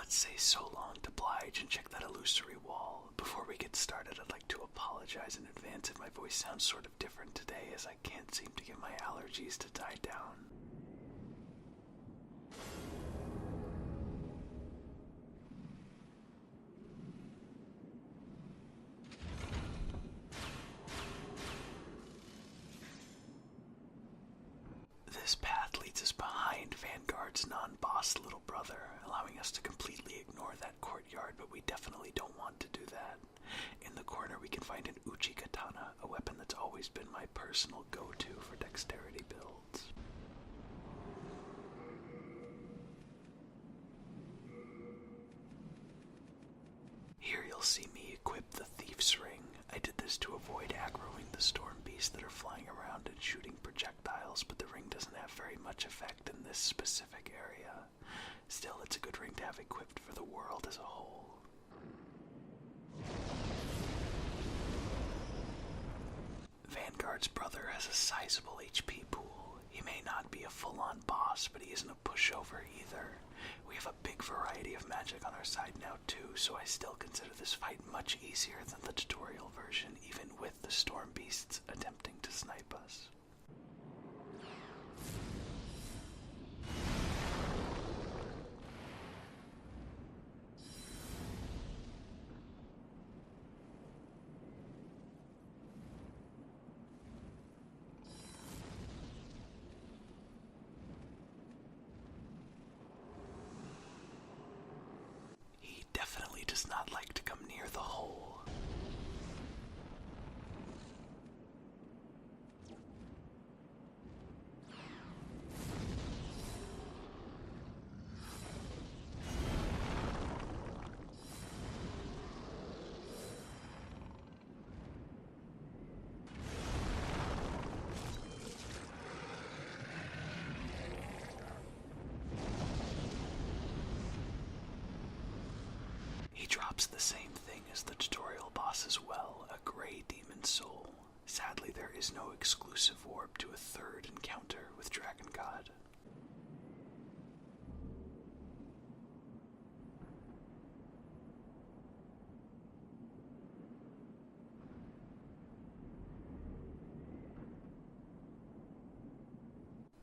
let's say so long to Blige and check that illusory wall. Before we get started, I'd like to apologize in advance if my voice sounds sort of different today, as I can't seem to get my allergies to die down. This path leads us behind Vanguard's non-boss little brother, allowing us to completely ignore that courtyard, but we definitely don't want to do that. In the corner we can find an Uchi katana, a weapon that's always been my personal go-to for dexterity builds. Here you'll see me equip the Thief's Ring. I did this to avoid aggroing the storm beasts that are flying around and shooting projectiles, but the ring doesn't have very much effect in this specific area. Still, it's a good ring to have equipped for the world as a whole. Vanguard's brother has a sizable HP pool. He may not be a full-on boss, but he isn't a pushover either. We have a big variety of magic on our side now too, so I still consider this fight much easier than the tutorial version, even with the storm beasts attempting to snipe us. Definitely does not like to come near the hole. He drops the same thing as the tutorial boss as well, a gray demon soul. Sadly, there is no exclusive orb to a third encounter with Dragon God.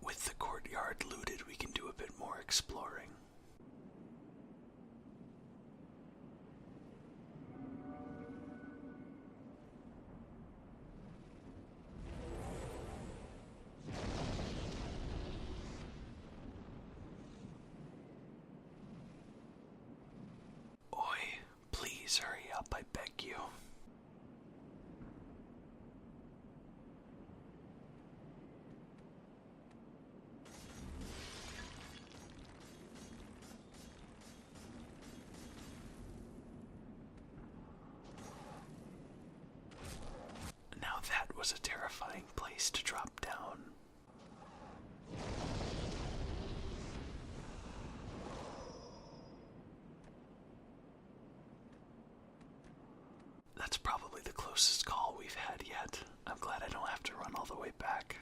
With the courtyard looted, we can do a bit more exploring. Please hurry up, I beg you. Now that was a terrifying place to drop down. That's probably the closest call we've had yet. I'm glad I don't have to run all the way back.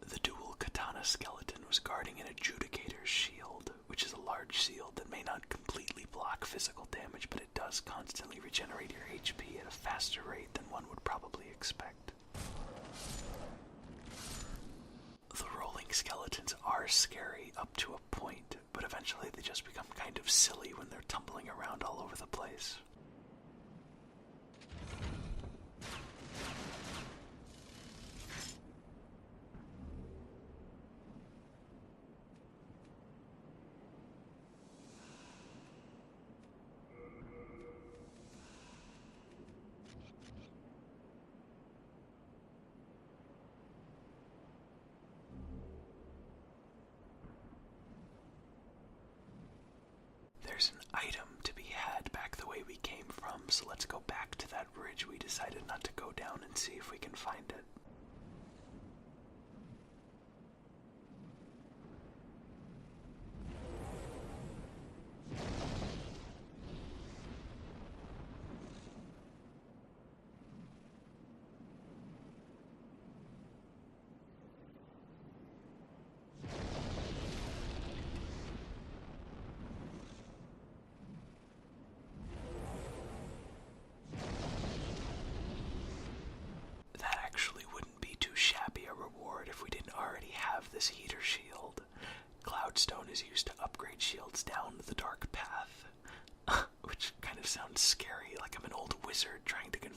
The dual katana skeleton was guarding an Adjudicator's shield, which is a large shield that may not completely block physical damage, but it does constantly regenerate your HP at a faster rate than one would probably expect. The rolling skeletons are scary up to a point, but eventually they just become kind of silly when they're tumbling around all over the place. There's an item to be had back the way we came from, so let's go back to that bridge we decided not to go down and see if we can find it.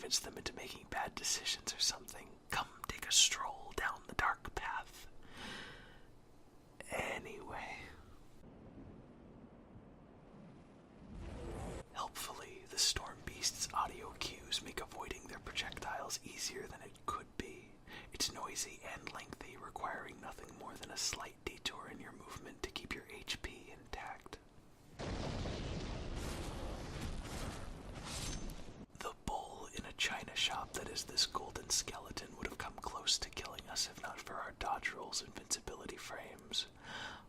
convince them into making bad decisions or something. Come take a stroll down the dark path. Anyway. Helpfully, the Storm Beast's audio cues make avoiding their projectiles easier than it could be. It's noisy and lengthy, requiring nothing more than a slight detour in your movement to keep your HP intact. The bull in a china shop that is this golden skeleton would have come close to killing us if not for our dodge roll's invincibility frames.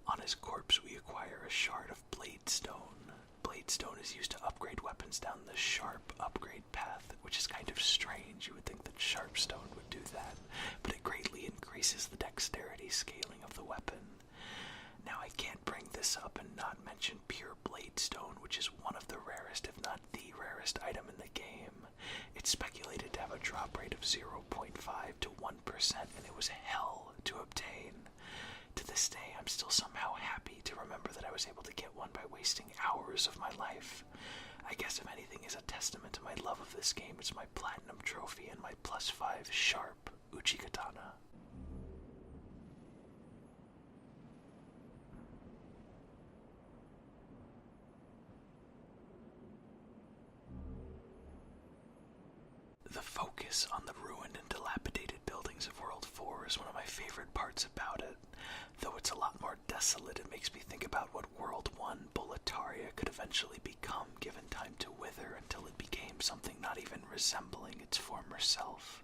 On his corpse we acquire a shard of blade stone. Blade stone is used to upgrade weapons down the sharp upgrade path, which is kind of strange. You would think that sharp stone would do that, but it greatly increases the dexterity scaling of the weapon. Now I can't bring this up and not mention pure blade stone, which is one of the rarest, if not the rarest item in the game. It's speculated to have a drop rate of 0.5 to 1%, and it was hell to obtain. To this day, I'm still somehow happy to remember that I was able to get one by wasting hours of my life. I guess if anything is a testament to my love of this game, it's my platinum trophy and my +5 sharp Uchi Katana. The focus on the ruined and dilapidated buildings of World 4 is one of my favorite parts about it. Though it's a lot more desolate, it makes me think about what World 1 Boletaria could eventually become given time to wither until it became something not even resembling its former self.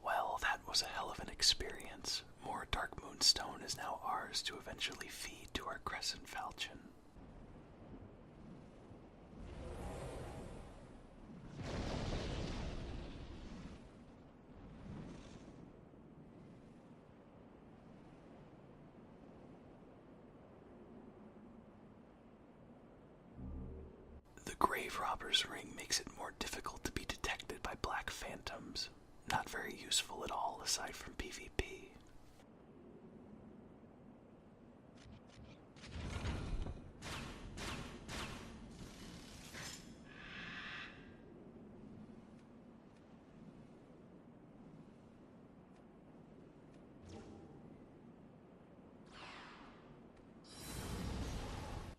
Well, that was a hell of an experience. More Dark Moonstone is now ours to eventually feed to our Crescent Falchion. The Grave Robber's Ring makes it more difficult to be detected by black phantoms. Not very useful at all aside from PvP.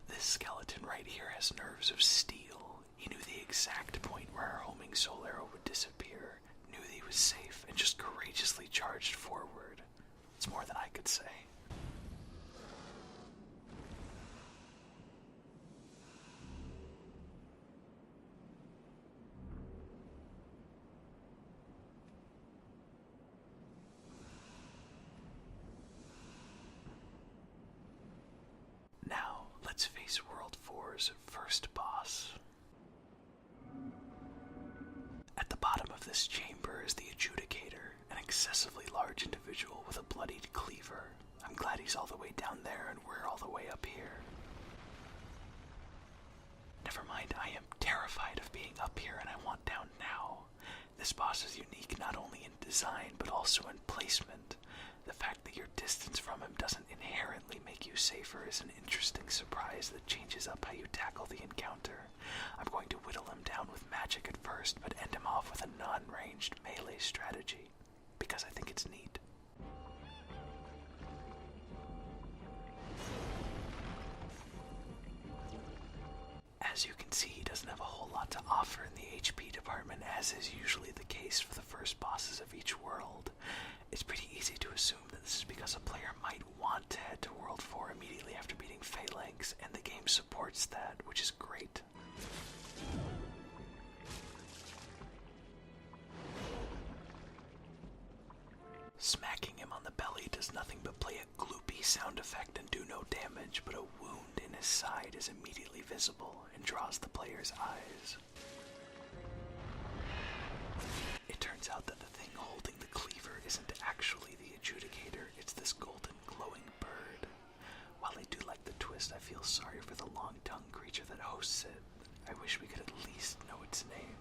This skeleton right here has nerves of steel. He knew the exact point where our homing soul arrow would disappear, knew that he was safe, and just courageously charged forward. It's more than I could say. Now, let's face World 4's first boss. At the bottom of this chamber is the Adjudicator, an excessively large individual with a bloodied cleaver. I'm glad he's all the way down there and we're all the way up here. Never mind, I am terrified of being up here and I want down now. This boss is unique not only in design but also in placement. The fact that your distance from him doesn't inherently make you safer is an interesting surprise that changes up how you tackle the encounter. I'm going to whittle him down with magic at first, but end him off with a non-ranged melee strategy, because I think it's neat. As you can see, he doesn't have a whole lot to offer in the HP department, as is usually the case for the first bosses of each world. It's pretty easy to assume that this is because a player might want to head to World 4 immediately after beating Phalanx, and the game supports that, which is great. Smacking him on the belly does nothing but play a gloopy sound effect and do no damage, but a wound in his side is immediately visible and draws the player's eyes. It turns out that the thing holding the cleaver isn't actually the Adjudicator, it's this golden glowing bird. While I do like the twist, I feel sorry for the long-tongued creature that hosts it. I wish we could at least know its name.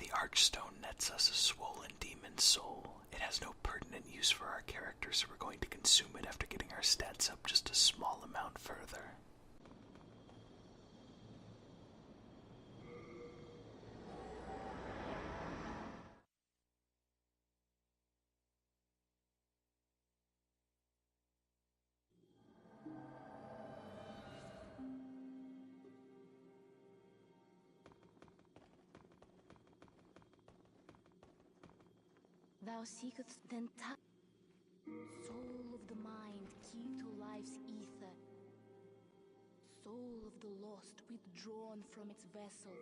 The Archstone nets us a swollen demon soul. It has no pertinent use for our character, so we're going to consume it after getting our stats up just a small amount further. Thou seekest then soul of the mind, key to life's ether. Soul of the lost, withdrawn from its vessel.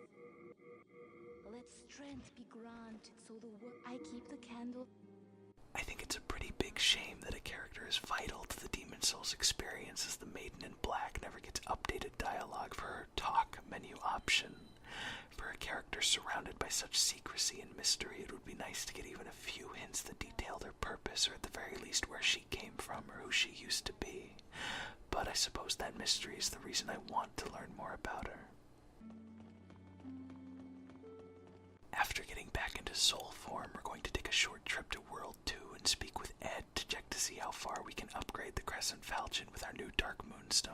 Let strength be granted, so I keep the candle. I think it's a pretty big shame that a character as vital to the Demon Soul's experience as the Maiden in Black never gets updated dialogue for her talk menu option. For a character surrounded by such secrecy and mystery, it would be nice to get even a few hints that detail their purpose, or at the very least where she came from or who she used to be. But I suppose that mystery is the reason I want to learn more about her. After getting back into soul form, we're going to take a short trip to World 2 and speak with Ed to check to see how far we can upgrade the Crescent Falchion with our new Dark Moonstone.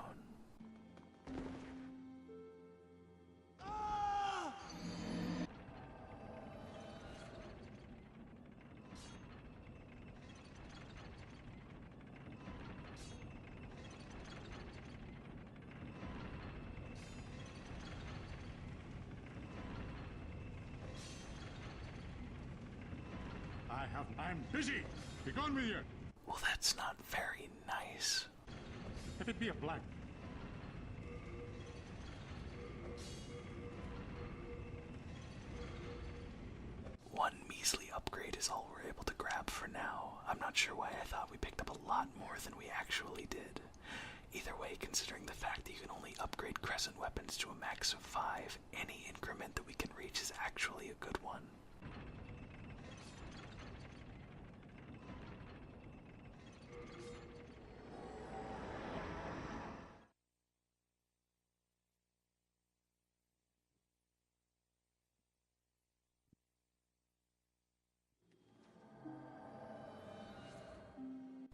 I'm busy! Be gone with you! Well, that's not very nice. If it be a black... One measly upgrade is all we're able to grab for now. I'm not sure why I thought we picked up a lot more than we actually did. Either way, considering the fact that you can only upgrade crescent weapons to a max of 5, any increment that we can reach is actually a good one.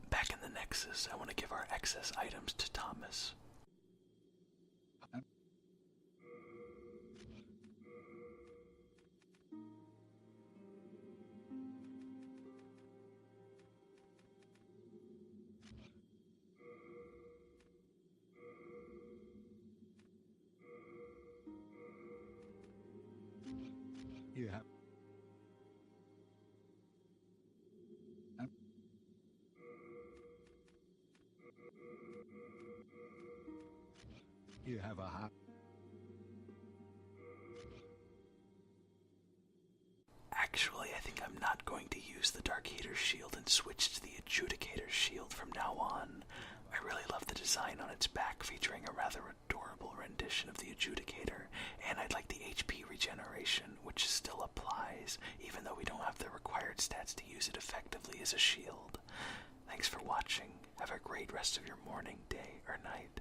Back in the Nexus, I want to give our excess items to Thomas. You have... You have a hot... Actually, I think I'm not going to use the Dark Eater's shield and switch to the Adjudicator's shield from now on. I really love the design on its back, featuring a rather adorable rendition of the Adjudicator, and I'd like the HP regeneration, which still applies, even though we don't have the required stats to use it effectively as a shield. Thanks for watching. Have a great rest of your morning, day, or night.